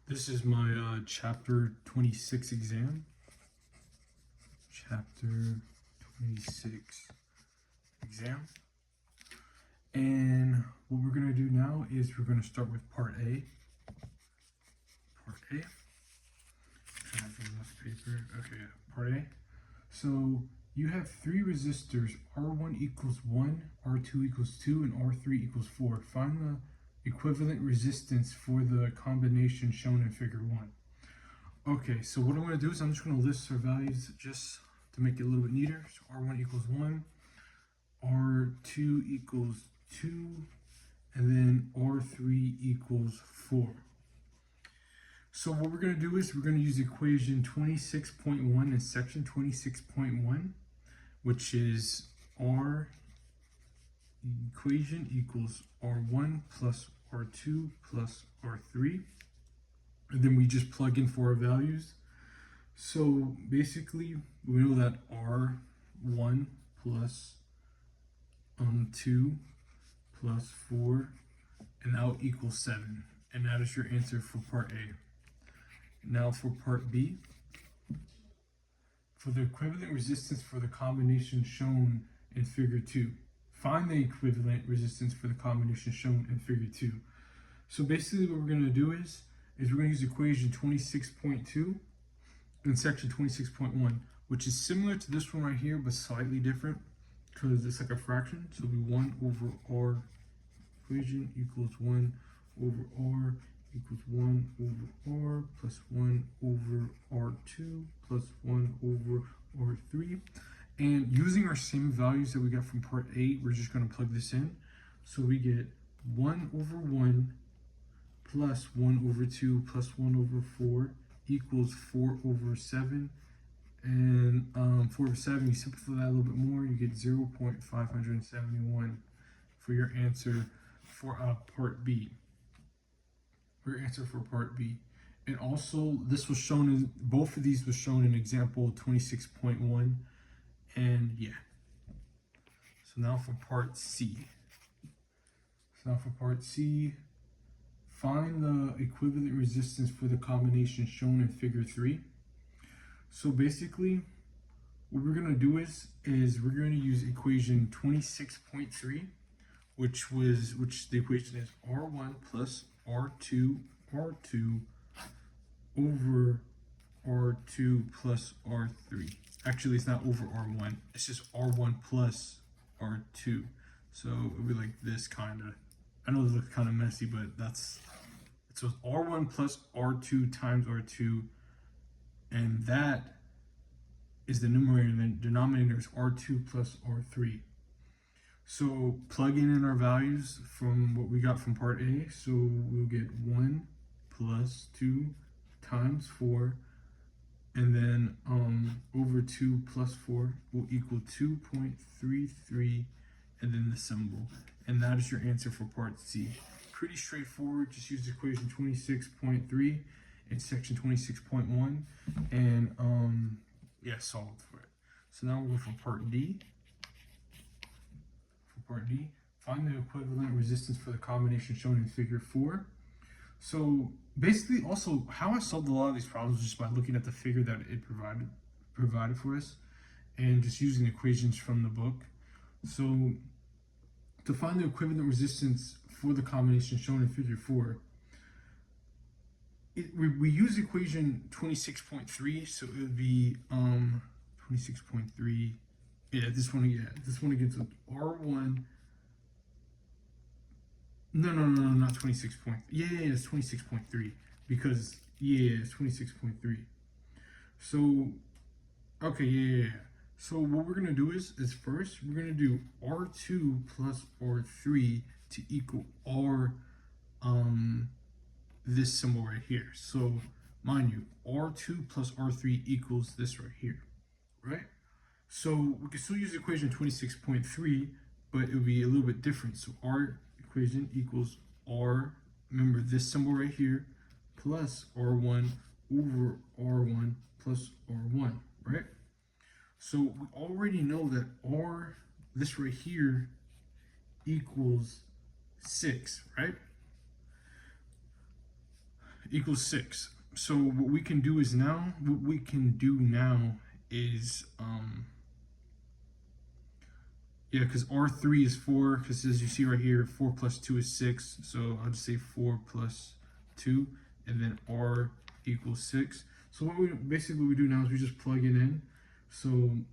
This is my chapter 26 exam. Chapter 26 exam. And what we're going to do now is we're going to start with part A. Part A. Paper. Okay, part A. So you have three resistors, R1 equals 1, R2 equals 2, and R3 equals 4. Find the equivalent resistance for the combination shown in figure 1. Okay, so what I'm going to do is I'm just going to list our values just to make it a little bit neater. So R1 equals 1, R2 equals 2, and then R3 equals 4. So what we're going to do is we're going to use equation 26.1 in section 26.1, which is R equation equals R1 plus R2 plus R3. And then we just plug in for our values. So basically, we know that R1 plus 2 plus 4 and now equals 7. And that is your answer for part A. Now for part B, for the equivalent resistance for the combination shown in figure 2. Find the equivalent resistance for the combination shown in figure 2. So basically what we're going to do is we're going to use equation 26.2 in section 26.1, which is similar to this one right here, but slightly different because it's like a fraction. So it'll be 1 over R equation equals 1 over R equals 1 over R plus 1 over R2 plus 1 over R3. And using our same values that we got from part A, we're just going to plug this in. So we get 1 over 1 plus 1 over 2 plus 1 over 4 equals 4 over 7. And 4 over 7, you simplify that a little bit more, you get 0.571 for your answer for part B. For your answer for part B. And also, this was shown in, both of these was shown in example 26.1. And yeah. So now for part C. Find the equivalent resistance for the combination shown in figure 3. So basically, what we're going to do is we're going to use equation 26.3, which the equation is R1 plus R2 over R2 plus R3. Actually, it's not over R1. It's just R1 plus R2. So it'll be like this kind of. I know it looks kind of messy, but so it's R1 plus R2 times R2, and that is the numerator, and the denominator is R2 plus R3. So plugging in our values from what we got from part A, so we'll get 1 plus 2 times 4, and then over 2 plus 4 will equal 2.33, and then the symbol. And that is your answer for part C. Pretty straightforward. Just use equation 26.3 in section 26.1, and yeah, solve for it. So now we'll go for part D. For part D, find the equivalent resistance for the combination shown in figure 4. So basically, also how I solved a lot of these problems was just by looking at the figure that it provided for us, and just using equations from the book. So to find the equivalent resistance for the combination shown in figure 4, we use equation 26.3, so it would be 26.3. Yeah, this one again. So R1. No, not 26. Yeah, it's 26.3 because it's 26.3. So okay, yeah. So what we're gonna do is first we're gonna do R2 plus R3 to equal R this symbol right here. So mind you, R2 plus R3 equals this right here, right? So we can still use equation 26.3, but it would be a little bit different. So our equation equals R, remember this symbol right here, plus R1 over R1 plus R1, right? So we already know that R, this right here, equals 6, right? equals 6. So what we can do is now, yeah, because R3 is 4, because as you see right here, 4 plus 2 is 6. So I'll just say 4 plus 2, and then R equals 6. So what we do now is we just plug it in. So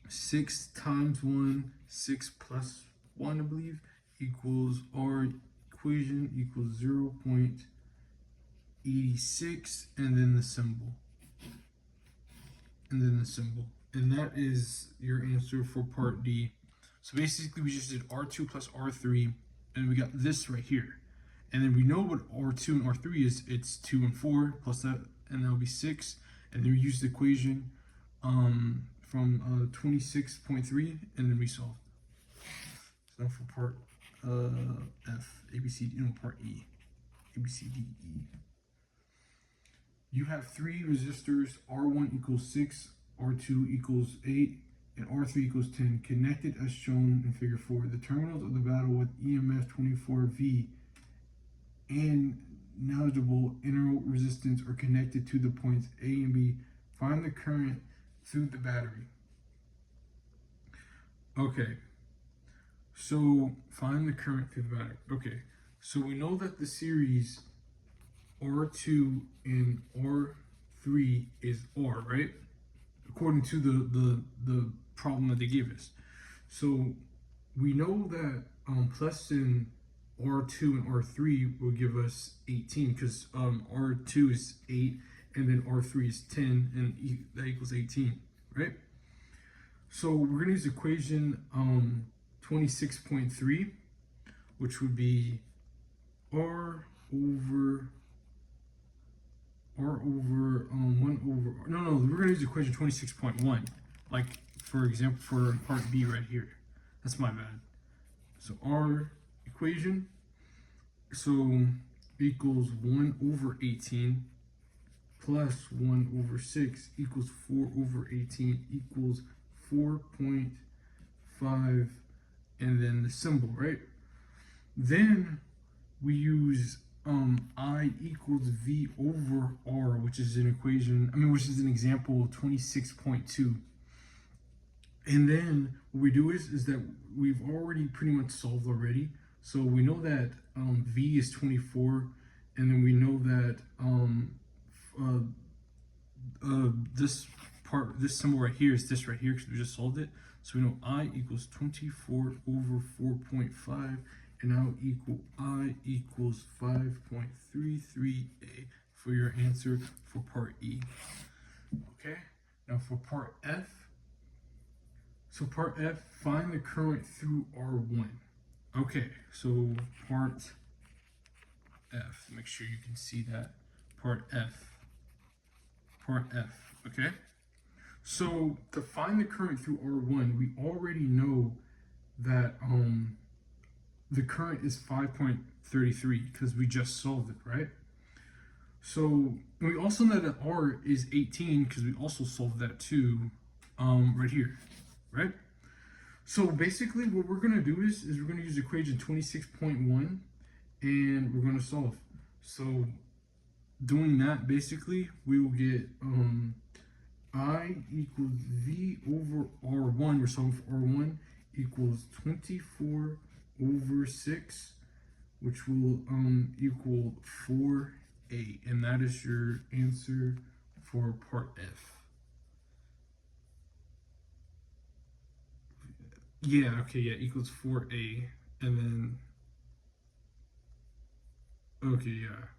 6 times 1, 6 plus 1, I believe, equals our equation equals 0.86, and then the symbol. And that is your answer for part D. So basically we just did R2 plus R3, and we got this right here. And then we know what R2 and R3 is. It's 2 and 4 plus that, and that'll be 6. And then we use the equation from 26.3, and then we solve. So now for part F, A, B, C, D, no, part E, A, B, C, D, E. You have 3 resistors, R1 equals 6, R2 equals 8, and R3 equals 10, connected as shown in figure 4. The terminals of the battle with EMF 24V and negligible integral resistance are connected to the points A and B. Find the current through the battery. Okay, so find the current through the battery. Okay, so we know that the series R2 and R3 is R, right? According to the problem that they gave us. So we know that plus in R2 and R3 will give us 18, because R2 is 8 and then R3 is 10, and that equals 18, right? So we're going to use equation 26.3, which would be R over 1 over, no, we're going to use equation 26.1, like for example for part B right here. That's my bad. So our equation, so equals 1 over 18 plus 1 over 6 equals 4 over 18 equals 4.5, and then the symbol, right? Then we use I equals V over R, which is an equation, which is an example 26.2. And then what we do is that we've already pretty much solved already. So we know that V is 24, and then we know that this symbol right here is this right here, because we just solved it. So we know I equals 24 over 4.5, and now I equals 5.33A for your answer for part E. Okay, now for part F. So part F, find the current through R1. Okay, so part F, make sure you can see that. Part F, okay? So to find the current through R1, we already know that the current is 5.33 because we just solved it, right? So we also know that R is 18 because we also solved that too, right here, right? So basically what we're going to do is we're going to use equation 26.1, and we're going to solve. So doing that, basically we will get I equals V over R1, we're solving for R1, equals 24 over 6, which will equal 4A, and that is your answer for part F. Yeah, okay, yeah, equals 4A, and then, okay, yeah.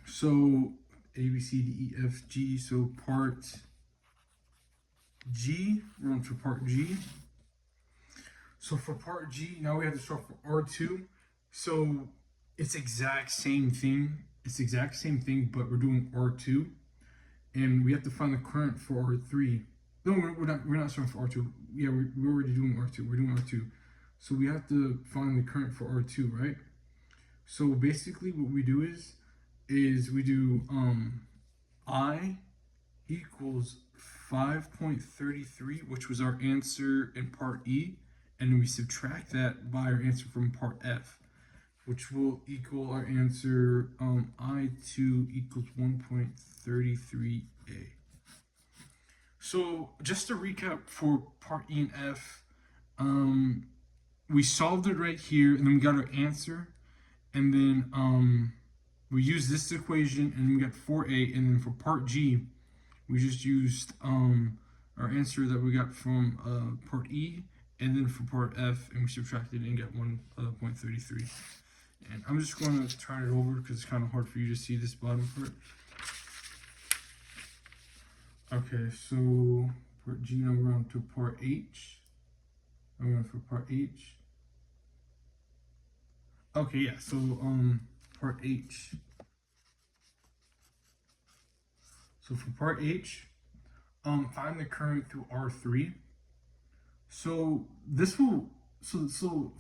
So A, B, C, D, E, F, G, so part G, we're on for part G. So for part G, now we have to start for R2. So it's exact same thing. But we're doing R2, and we have to find the current for R3. No, we're not starting for R2. Yeah, we're already doing R2. We're doing R2. So we have to find the current for R2, right? So basically what we do is we do I equals 5.33, which was our answer in part E, and we subtract that by our answer from part F. which will equal our answer I2 equals 1.33a. So just to recap for part E and F, we solved it right here, and then we got our answer, and then we used this equation, and we got 4a, and then for part G, we just used our answer that we got from part E, and then for part F, and we subtracted it and got 1.33. And I'm just going to turn it over because it's kind of hard for you to see this bottom part. Okay, so part G, now we're on to part H. I'm going for part H. Okay, yeah, so part H. So for part H, find the current through R3. So this will, so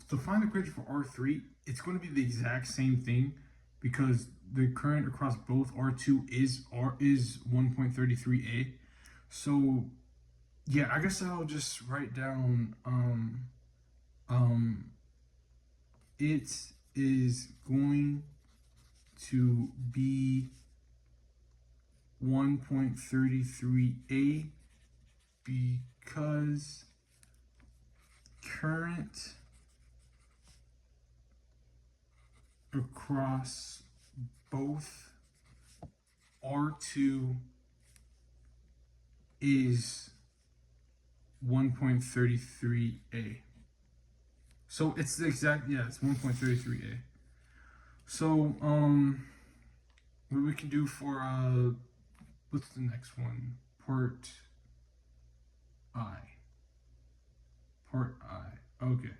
to find the current for R3, it's going to be the exact same thing because the current across both R2 is 1.33A. So yeah, I guess I'll just write down it is going to be 1.33A because current across both R2 is 1.33A. So it's the exact, yeah, it's 1.33A. So what we can do for what's the next one? Part I. Okay.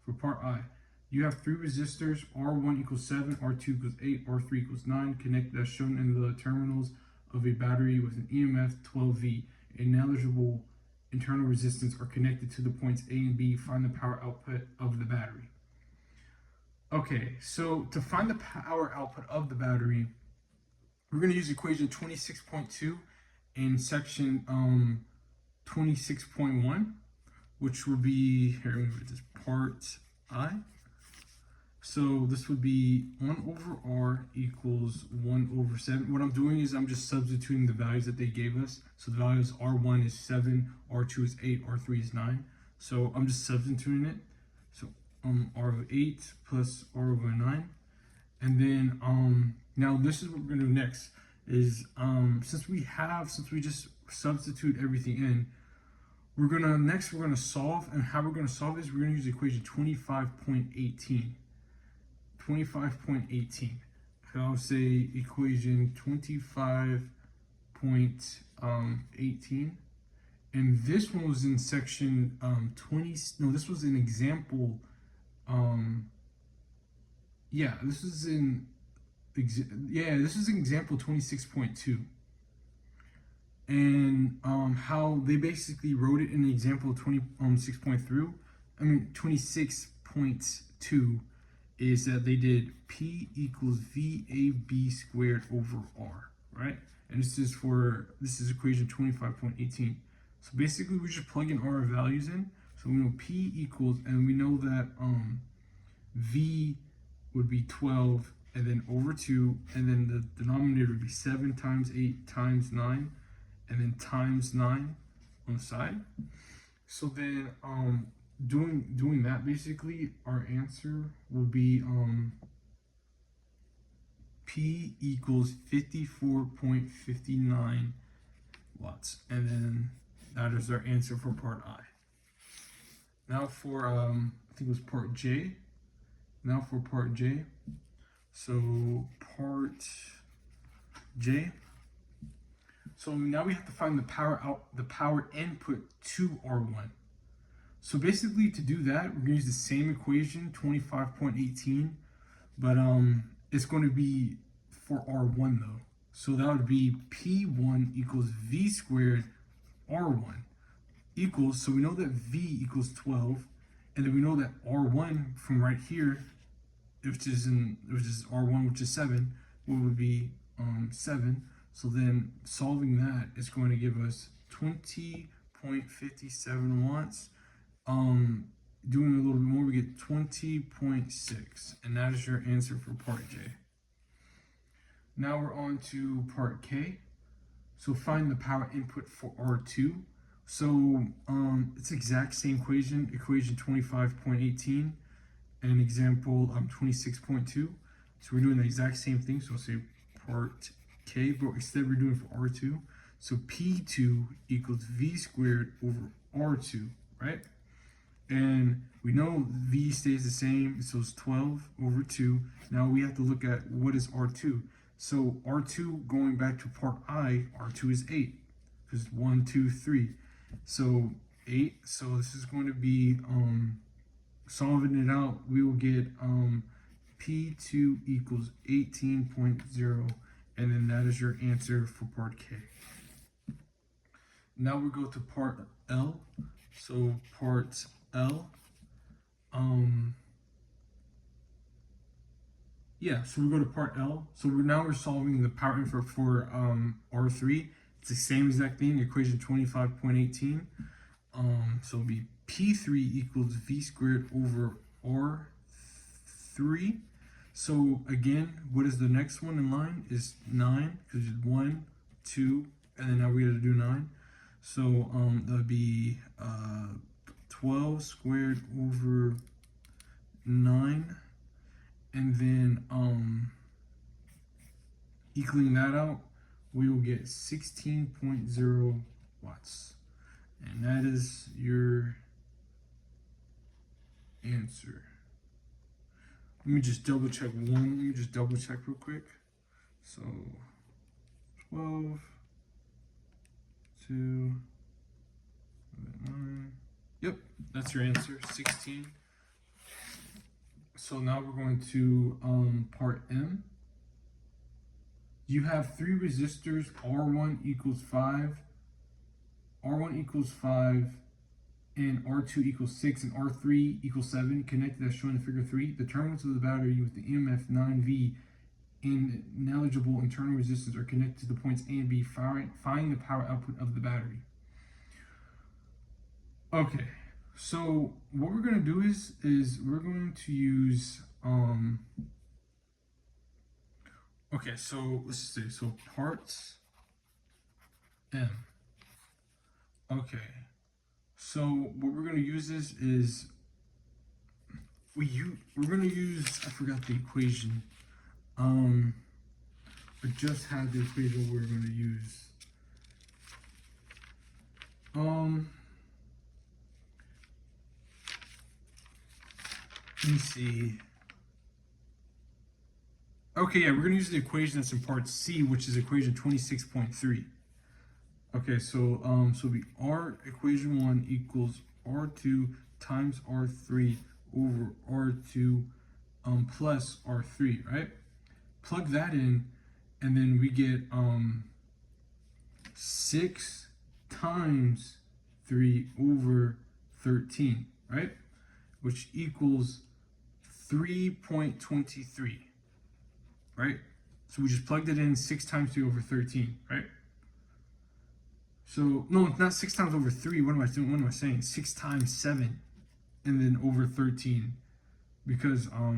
For part I, you have three resistors, R1 equals 7, R2 equals 8, R3 equals 9, connected as shown in the terminals of a battery with an EMF 12V. A negligible internal resistance are connected to the points A and B. Find the power output of the battery. Okay, so to find the power output of the battery, we're going to use equation 26.2 in section 26.1, which will be, here, let me write this, part I. So this would be 1 over R equals 1 over 7. What I'm doing is I'm just substituting the values that they gave us. So the values R1 is 7, R2 is 8, R3 is 9. So I'm just substituting it. So R of 8 plus R over 9. And then now this is what we're going to do next is since we just substitute everything in, we're gonna solve, and how we're gonna solve is we're gonna use equation 25.18. 25.18. So I'll say equation 25.18. And this one was in section 20. No, this was an example. This is in example 26.2. And how they basically wrote it in the example 26.2 is that they did P equals VAB squared over R, right? And this is equation 25.18. So basically we just plug in our values in. So we know P equals, and we know that V would be 12, and then over 2, and then the denominator would be 7 times 8 times 9, and then times 9 on the side. So then doing that, basically our answer will be P equals 54.59 watts, and then that is our answer for part I. Now for I think it was part J. Now for part J. So part J. So now we have to find the power input to R1. So basically to do that, we're gonna use the same equation, 25.18, but it's going to be for R1 though. So that would be P1 equals V squared R1 equals, so we know that V equals 12, and then we know that R1 from right here, which is R1, which is 7, would be 7. So then solving that is going to give us 20.57 watts. doing a little bit more, we get 20.6, and that is your answer for part J. Now we're on to part K. So find the power input for R2. So it's exact same equation 25.18, and example 26.2. So we're doing the exact same thing. So I'll say part K, but instead we're doing for R2. So P2 equals V squared over R2, right? And we know V stays the same, so it's 12 over 2. Now we have to look at what is R2. So R2, going back to part I, R2 is 8, because 1, 2, 3. So 8, so this is going to be, solving it out, we will get P2 equals 18.0, and then that is your answer for part K. Now we go to part L. So part L, so we go to part L. So we're solving the power input for R3. It's the same exact thing, equation 25.18. So it'll be P3 equals V squared over R3. So again, what is the next one in line is 9, because it's 1, 2, and then now we gotta do 9. So that would be 12 squared over 9, and then equaling that out, we will get 16.0 watts, and that is your answer. Let me just double check real quick. So 12, 2, 9. Yep, that's your answer, 16. So now we're going to part M. You have 3 resistors, R1 equals 5, R1 equals 5, and R2 equals 6, and R3 equals 7, connected as shown in figure 3. The terminals of the battery with the EMF 9V and negligible internal resistance are connected to the points A and B. Find the power output of the battery. Okay, so what we're going to do is we're going to use okay, so let's just say, so parts M. Okay, so what we're going to use is we're going to use, I forgot the equation. I just had the equation we're going to use. Let me see. Okay, yeah, we're going to use the equation that's in part C, which is equation 26.3. Okay, so so the R equation 1 equals R2 times R3 over R2 plus R3, right? Plug that in, and then we get 6 times 3 over 13, right? Which equals 3.23, right? So we just plugged it in 6 times 3 over 13, right? So, no, not 6 times over 3. What am I doing? What am I saying? 6 times 7 and then over 13. Because, I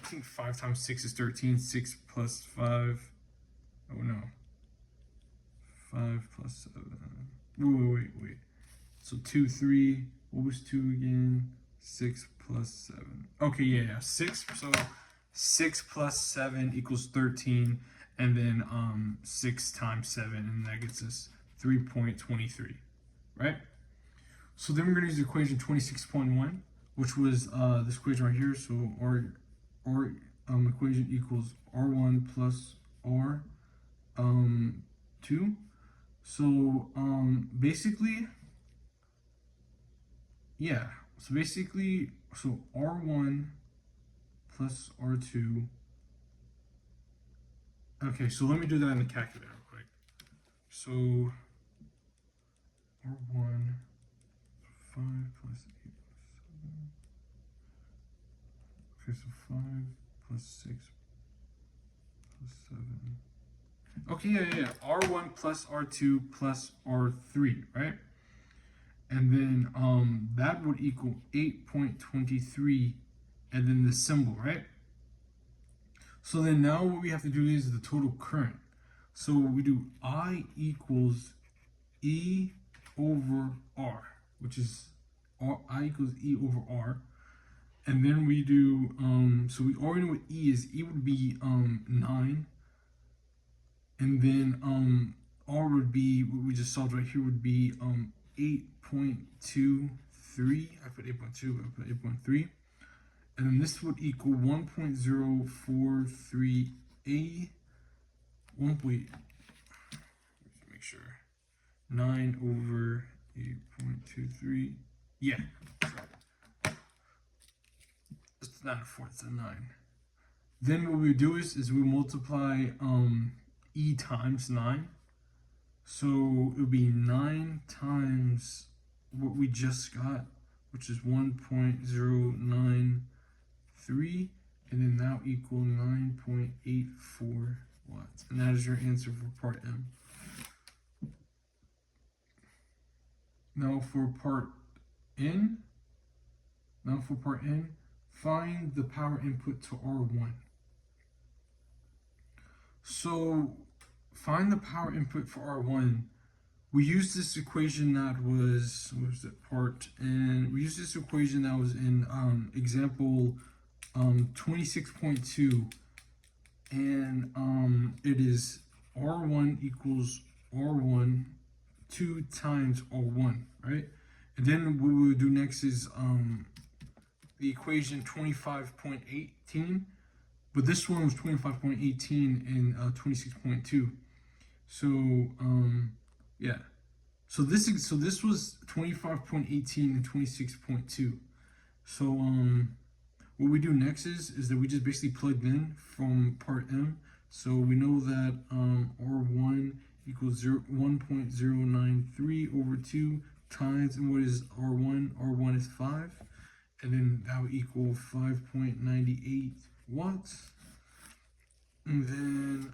think 5 times 6 is 13. 6 plus 5. Oh, no. 5 plus 7. Wait. So 2, 3. What was 2 again? 6 plus 7. Okay, yeah. 6. So 6 plus 7 equals 13. And then 6 times 7. And that gets us 3.23, right? So then we're going to use the equation 26.1, which was this equation right here. So our equation equals R1 plus R2. So basically, yeah. So basically, so R1 plus R2. Okay, so let me do that in the calculator real quick. So R1, 5 plus 8 plus 7. Okay, so 5 plus 6 plus 7. Okay, yeah. R1 plus R2 plus R3, right? and then that would equal 8.23, and then the symbol, right? So then now what we have to do is the total current. So we do I equals E over R, which is I equals E over R. And then we do, so we already know what E is. E would be 9. And then R would be, what we just solved right here would be 8.23. I put 8.2, I put 8.3. And then this would equal 1.043A. Make sure. 9 over 8.23. Yeah. It's not a 4, it's a 9. Then what we do is we multiply E times 9. So it would be 9 times what we just got, which is 1.093, and then that will equal 9.84 watts. And that is your answer for part M. Now for part N, find the power input to R1. So find the power input for R1. We used this equation that was, what was it, part N? We used this equation that was in example 26.2, and it is R1 equals R1 2 times R1, right? And then what we would do next is the equation 25.18, but this one was 25.18 in 26.2. So yeah, so this was 25.18 and 26.2. So what we do next is that we just basically plugged in from part M. So we know that R1 equals 1.093 over 2 times, and what is R1? R1 is 5, and then that would equal 5.98 watts. And then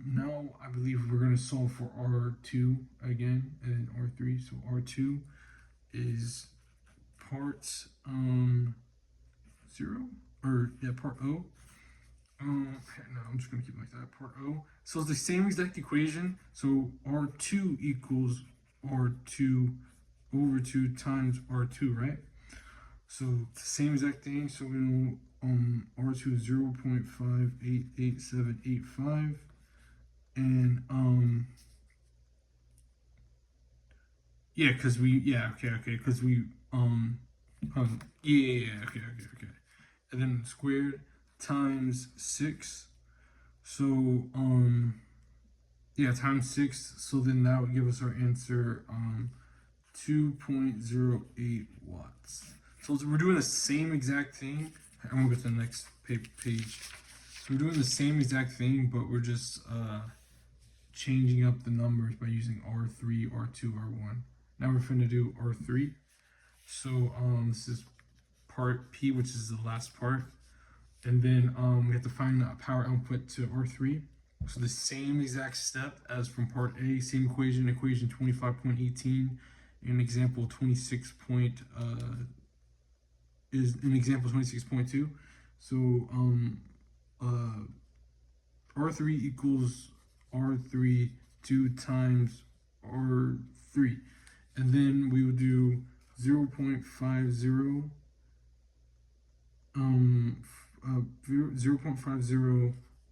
now I believe we're going to solve for R2 again, and then R3. So R2 is part 0, or yeah, part O. No, I'm just going to keep it like that, part O. So it's the same exact equation. So R2 equals R2 over 2 times R2, right? So it's the same exact thing. So we know R2 is 0.588785, and yeah, because we because we okay, and then squared times 6. So yeah, times 6. So then that would give us our answer 2.08 watts. So we're doing the same exact thing. I'm gonna go to the next page. So we're doing the same exact thing, but we're just changing up the numbers by using R3, R2, R1. Now we're going to do R3. So this is part P, which is the last part. And then we have to find the power output to R3. So the same exact step as from part A, same equation 25.18, and example 26. Is an example 26.2. So R3 equals R3 2 times R3, and then we would do 0.50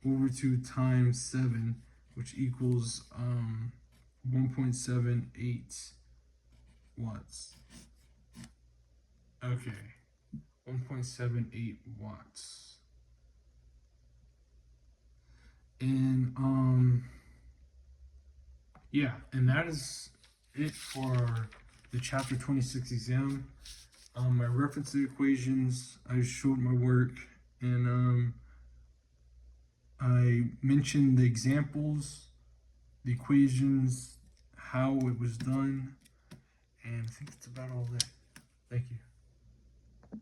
over 2 times 7, which equals 1.78 watts. Okay. 1.78 watts. And yeah, and that is it for the chapter 26 exam. I referenced the equations, I showed my work, and I mentioned the examples, the equations, how it was done, and I think that's about all that. Thank you.